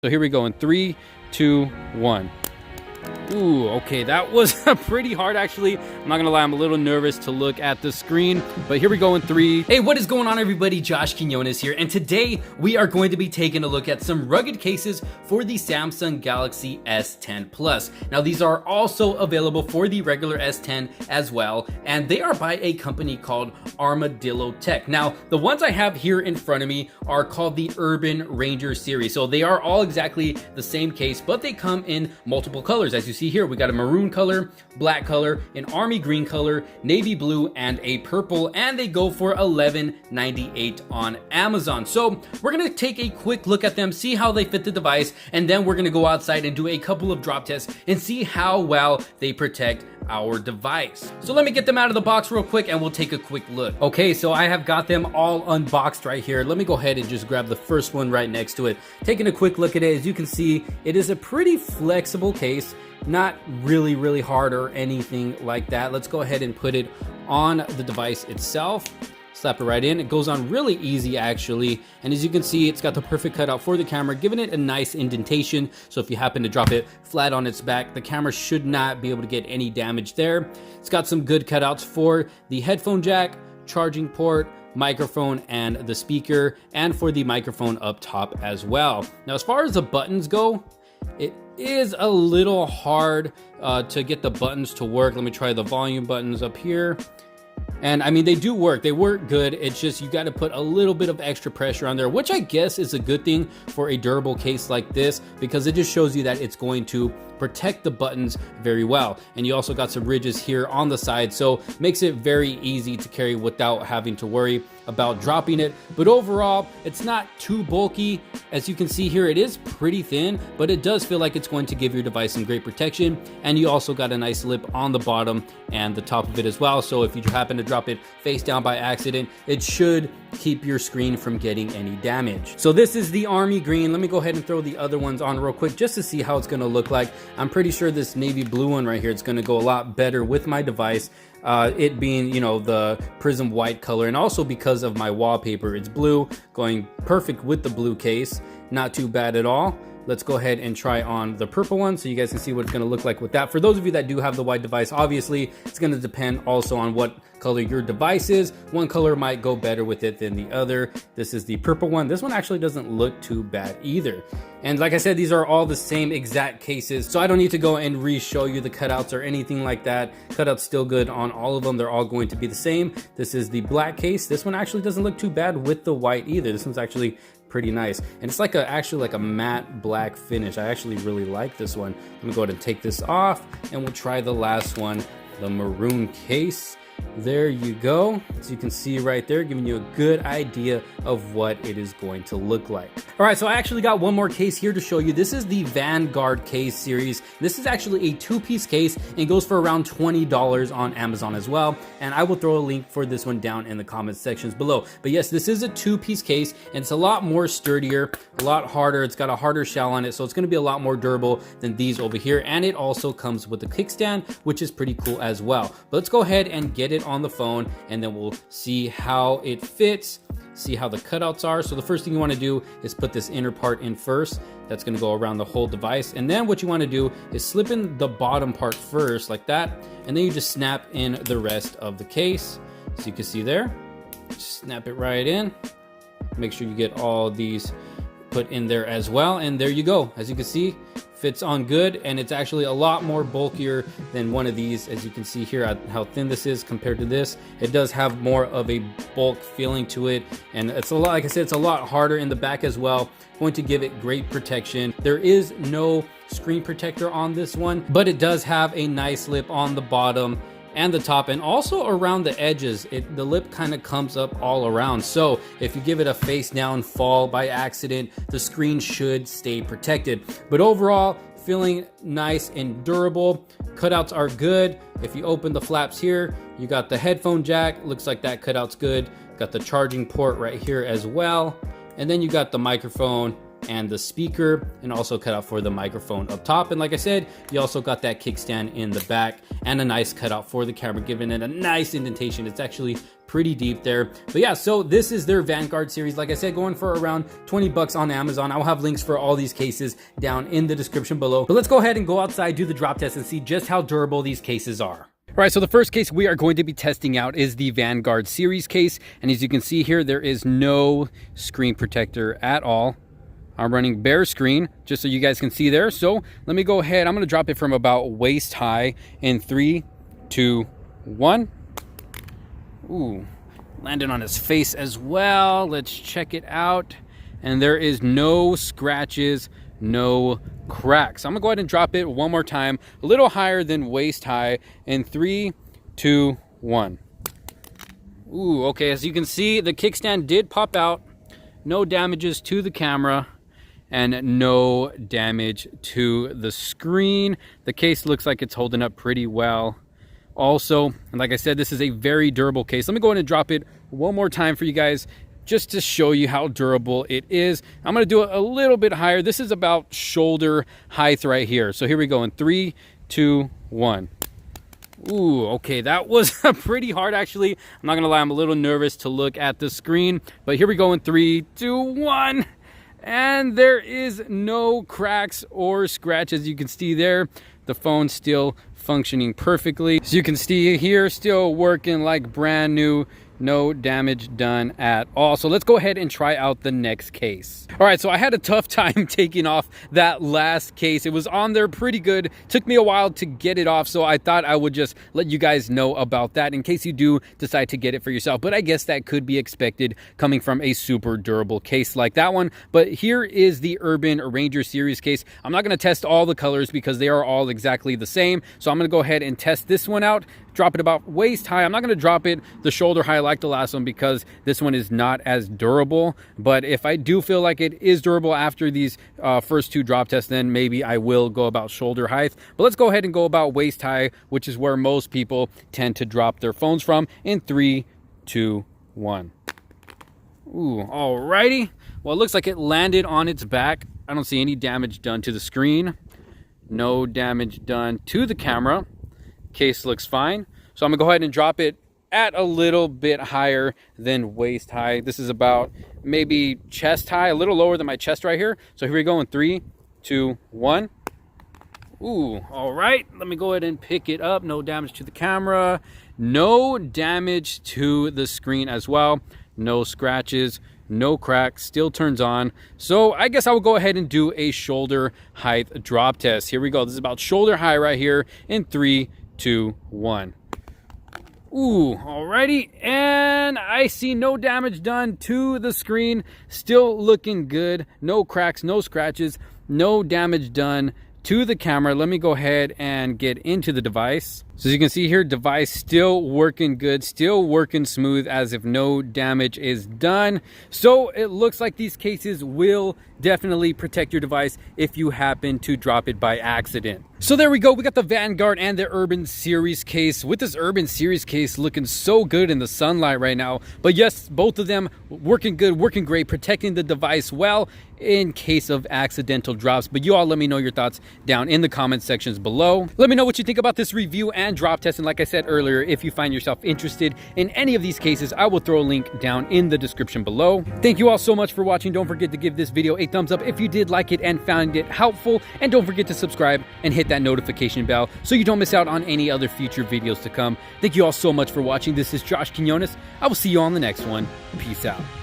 So here we go in 3, 2, 1. Ooh, okay, that was pretty hard actually. I'm not gonna lie, I'm a little nervous to look at the screen, but here we go in 3. Hey, what is going on everybody? Josh Quinones here, and today we are going to be taking a look at some rugged cases for the Samsung Galaxy S10 Plus. Now these are also available for the regular S10 as well, and they are by a company called ArmadilloTek. Now, the ones I have here in front of me are called the Urban Ranger series. So they are all exactly the same case, but they come in multiple colors. As you see here, we got a maroon color, black color, an army green color, navy blue, and a purple, and they go for $11.98 on Amazon. So we're gonna take a quick look at them, see how they fit the device, and then we're gonna go outside and do a couple of drop tests and see how well they protect our device. So let me get them out of the box real quick and we'll take a quick look. Okay, so I have got them all unboxed right here. Let me go ahead and just grab the first one right next to it. Taking a quick look at it, as you can see, it is a pretty flexible case, not really hard or anything like that. Let's go ahead and put it on the device itself. Slap it right in. It goes on really easy actually, and as you can see, it's got the perfect cutout for the camera, giving it a nice indentation, so if you happen to drop it flat on its back, the camera should not be able to get any damage there. It's got some good cutouts for the headphone jack, charging port, microphone, and the speaker, and for the microphone up top as well. Now as far as the buttons go, it is a little hard to get the buttons to work. Let me try the volume buttons up here. And I mean, they do work, they work good. It's just, you got to put a little bit of extra pressure on there, which I guess is a good thing for a durable case like this, because it just shows you that it's going to protect the buttons very well. And you also got some ridges here on the side, so makes it very easy to carry without having to worry about dropping it. But overall, it's not too bulky. As you can see here, it is pretty thin, but it does feel like it's going to give your device some great protection. And you also got a nice lip on the bottom and the top of it as well, so if you happen to drop it face down by accident, it should keep your screen from getting any damage. So this is the army green. Let me go ahead and throw the other ones on real quick just to see how it's going to look like. I'm pretty sure this navy blue one right here is going to go a lot better with my device, it being, you know, the prism white color, and also because of my wallpaper, it's blue, going perfect with the blue case. Not too bad at all. Let's go ahead and try on the purple one so you guys can see what it's going to look like with that. For those of you that do have the white device, obviously it's going to depend also on what color your device is. One color might go better with it than the other. This is the purple one. This one actually doesn't look too bad either. And like I said, these are all the same exact cases, so I don't need to go and re-show you the cutouts or anything like that. Cutouts still good on all of them. They're all going to be the same. This is the black case. This one actually doesn't look too bad with the white either. This one's actually pretty nice, and it's like actually like a matte black finish. I actually really like this one. Let me go ahead and take this off and we'll try the last one, the maroon case. There you go. As you can see right there, giving you a good idea of what it is going to look like. All right, so I actually got one more case here to show you. This is the Vanguard case series. This is actually a two-piece case and goes for around $20 on Amazon as well. And I will throw a link for this one down in the comments sections below. But yes, this is a two-piece case and it's a lot more sturdier, a lot harder. It's got a harder shell on it, so it's going to be a lot more durable than these over here. And it also comes with a kickstand, which is pretty cool as well. But let's go ahead and get it on the phone and then we'll see how it fits, see how the cutouts are. So the first thing you want to do is put this inner part in first. That's going to go around the whole device, and then what you want to do is slip in the bottom part first like that, and then you just snap in the rest of the case. So you can see there, just snap it right in. Make sure you get all these put in there as well, and there you go. As you can see, fits on good, and it's actually a lot more bulkier than one of these. As you can see here how thin this is compared to this, it does have more of a bulk feeling to it, and it's a lot, like I said, it's a lot harder in the back as well, going to give it great protection. There is no screen protector on this one, but it does have a nice lip on the bottom and the top, and also around the edges. The lip kind of comes up all around, so if you give it a face down fall by accident, the screen should stay protected. But overall, feeling nice and durable. Cutouts are good. If you open the flaps here, you got the headphone jack, looks like that cutout's good. Got the charging port right here as well, and then you got the microphone and the speaker, and also cut out for the microphone up top. And like I said, you also got that kickstand in the back and a nice cutout for the camera, giving it a nice indentation. It's actually pretty deep there. But yeah, so this is their Vanguard series. Like I said, going for around 20 bucks on Amazon. I'll have links for all these cases down in the description below. But let's go ahead and go outside, do the drop test, and see just how durable these cases are. All right, so the first case we are going to be testing out is the Vanguard Series case. And as you can see here, there is no screen protector at all. I'm running bare screen, just so you guys can see there. So let me go ahead. I'm going to drop it from about waist high in 3, 2, 1. Ooh, landed on his face as well. Let's check it out. And there is no scratches, no cracks. I'm gonna go ahead and drop it one more time, a little higher than waist high in 3, 2, 1. Ooh, okay, as you can see, the kickstand did pop out. No damages to the camera and no damage to the screen. The case looks like it's holding up pretty well. Also, and like I said, this is a very durable case. Let me go ahead and drop it one more time for you guys, just to show you how durable it is. I'm gonna do it a little bit higher. This is about shoulder height right here. So here we go in 3, 2, 1. Ooh, okay, that was pretty hard actually. I'm not gonna lie, I'm a little nervous to look at the screen, but here we go in 3, 2, 1. And there is no cracks or scratches. You can see there, the phone's still functioning perfectly. As you can see here, still working like brand new. No damage done at all. So let's go ahead and try out the next case. All right, so I had a tough time taking off that last case. It was on there pretty good. Took me a while to get it off, so I thought I would just let you guys know about that in case you do decide to get it for yourself. But I guess that could be expected coming from a super durable case like that one. But here is the Urban Ranger Series case. I'm not gonna test all the colors because they are all exactly the same. So I'm gonna go ahead and test this one out. Drop it about waist high. I'm not going to drop it the shoulder high like the last one because this one is not as durable. But if I do feel like it is durable after these first two drop tests, then maybe I will go about shoulder height. But let's go ahead and go about waist high, which is where most people tend to drop their phones from in 3, 2, 1. Ooh, alrighty. Well, it looks like it landed on its back. I don't see any damage done to the screen. No damage done to the camera. Case looks fine. So I'm gonna go ahead and drop it at a little bit higher than waist high. This is about maybe chest high, a little lower than my chest right here. So here we go in 3, 2, 1. Ooh, all right. Let me go ahead and pick it up. No damage to the camera. No damage to the screen as well. No scratches, no cracks, still turns on. So I guess I will go ahead and do a shoulder height drop test. Here we go. This is about shoulder high right here in 3, 2, 1. Ooh, alrighty. And I see no damage done to the screen. Still looking good. No cracks, no scratches, no damage done to the camera. Let me go ahead and get into the device. So as you can see here, device still working good, still working smooth as if no damage is done. So it looks like these cases will definitely protect your device if you happen to drop it by accident. So there we go. We got the Vanguard and the Urban Series case. With this Urban Series case looking so good in the sunlight right now. But yes, both of them working good, working great, protecting the device well in case of accidental drops. But you all let me know your thoughts down in the comment sections below. Let me know what you think about this review and drop test. And like I said earlier, if you find yourself interested in any of these cases, I will throw a link down in the description below. Thank you all so much for watching. Don't forget to give this video a thumbs up if you did like it and found it helpful. And don't forget to subscribe and hit that notification bell so you don't miss out on any other future videos to come. Thank you all so much for watching. This is Josh Quinones. I will see you on the next one. Peace out.